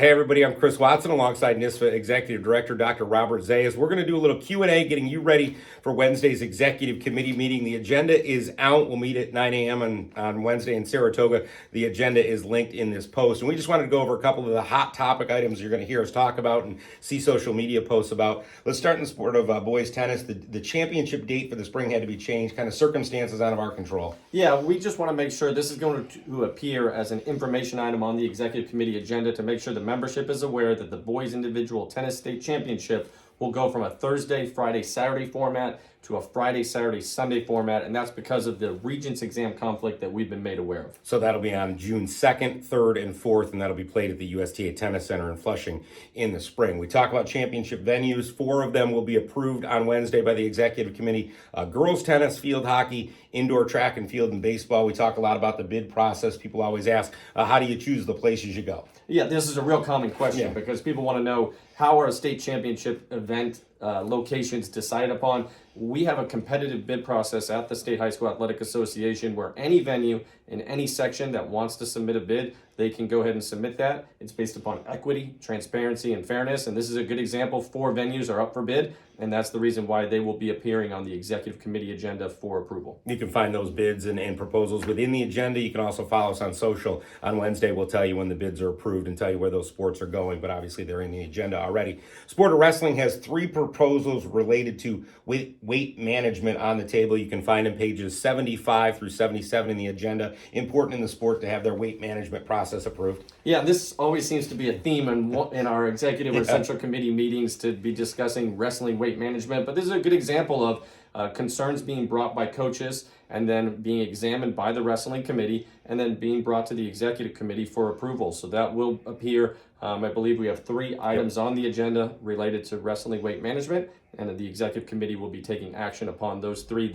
Hey everybody, I'm Chris Watson alongside NYSPHSAA Executive Director Dr. Robert Zayas. We're going to do a little Q&A getting you ready for Wednesday's Executive Committee meeting. The agenda is out. We'll meet at 9 a.m. on Wednesday in Saratoga. The agenda is linked in this post. And we just wanted to go over a couple of the hot topic items you're going to hear us talk about and see social media posts about. Let's start in the sport of boys tennis. The championship date for the spring had to be changed, kind of circumstances out of our control. Yeah, we just want to make sure this is going to appear as an information item on the Executive Committee agenda to make sure the membership is aware that the boys individual tennis state championship will go from a Thursday, Friday, Saturday format to a Friday, Saturday, Sunday format, and that's because of the Regents exam conflict that we've been made aware of. So that'll be on June 2nd, 3rd, and 4th, and that'll be played at the USTA Tennis Center in Flushing in the spring. We talk about championship venues. 4 of them will be approved on Wednesday by the Executive Committee. Girls tennis, field hockey, indoor track and field, and baseball. We talk a lot about the bid process. People always ask, how do you choose the places you go? Yeah, this is a real common question because people want to know how are a state championship event locations decided upon. We have a competitive bid process at the State High School Athletic Association where any venue in any section that wants to submit a bid, they can go ahead and submit that. It's based upon equity, transparency, and fairness, and this is a good example. 4 venues are up for bid, and that's the reason why they will be appearing on the Executive Committee agenda for approval. You can find those bids and proposals within the agenda. You can also follow us on social. On Wednesday, we'll tell you when the bids are approved and tell you where those sports are going, but obviously they're in the agenda already. Sport of Wrestling has 3 proposals related to weight management on the table. You can find them pages 75 through 77 in the agenda. Important in the sport to have their weight management process approved. Yeah, this always seems to be a theme in our executive or central committee meetings to be discussing wrestling weight management, but this is a good example of concerns being brought by coaches and then being examined by the wrestling committee and then being brought to the executive committee for approval. So that will appear. I believe we have 3 items on the agenda related to wrestling weight management, and the executive committee will be taking action upon those 3.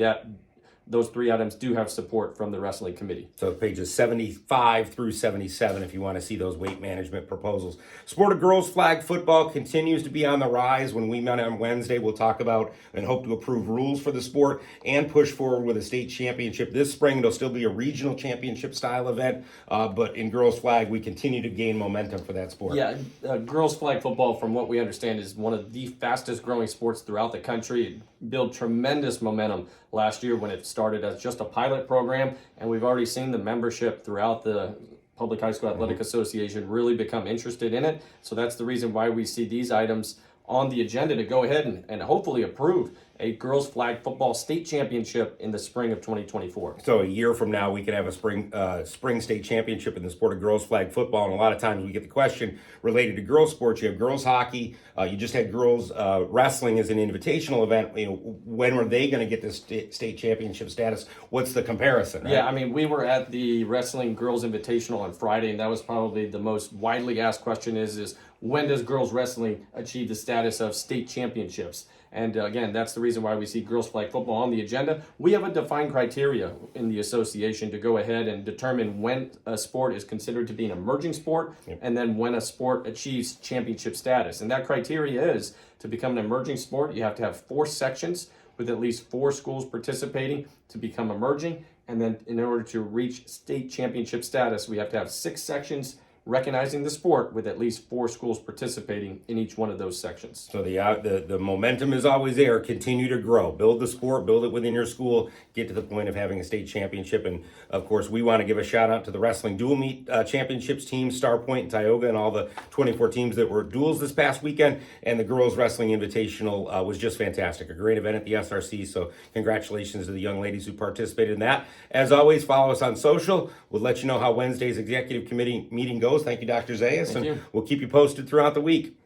Those 3 items do have support from the wrestling committee. So pages 75 through 77 if you want to see those weight management proposals. Sport of girls flag football continues to be on the rise. When we met on Wednesday, we'll talk about and hope to approve rules for the sport and push forward with a state championship this spring. It'll still be a regional championship style event, but in girls flag, we continue to gain momentum for that sport. Yeah, girls flag football, from what we understand, is one of the fastest growing sports throughout the country. It built tremendous momentum last year when it started as just a pilot program, and we've already seen the membership throughout the Public High School Athletic Association really become interested in it. So that's the reason why we see these items on the agenda to go ahead and hopefully approve a girls flag football state championship in the spring of 2024. So a year from now, we can have a spring state championship in the sport of girls flag football. And a lot of times we get the question related to girls sports. You have girls hockey. You just had girls wrestling as an invitational event. You know, when are they going to get this state championship status? What's the comparison? Right? Yeah, I mean, we were at the Wrestling Girls Invitational on Friday, and that was probably the most widely asked question is when does girls wrestling achieve the status of state championships? And again, that's the reason why we see girls flag football on the agenda. We have a defined criteria in the association to go ahead and determine when a sport is considered to be an emerging sport, and then when a sport achieves championship status. And that criteria is to become an emerging sport, you have to have 4 sections with at least 4 schools participating to become emerging. And then in order to reach state championship status, we have to have 6 sections recognizing the sport with at least 4 schools participating in each one of those sections. So the momentum is always there. Continue to grow. Build the sport. Build it within your school. Get to the point of having a state championship. And, of course, we want to give a shout-out to the Wrestling Dual Meet Championships team, Star Point and Tioga, and all the 24 teams that were duals this past weekend. And the Girls Wrestling Invitational was just fantastic. A great event at the SRC. So congratulations to the young ladies who participated in that. As always, follow us on social. We'll let you know how Wednesday's Executive Committee meeting goes. Thank you, Dr. Zayas, and we'll keep you posted throughout the week.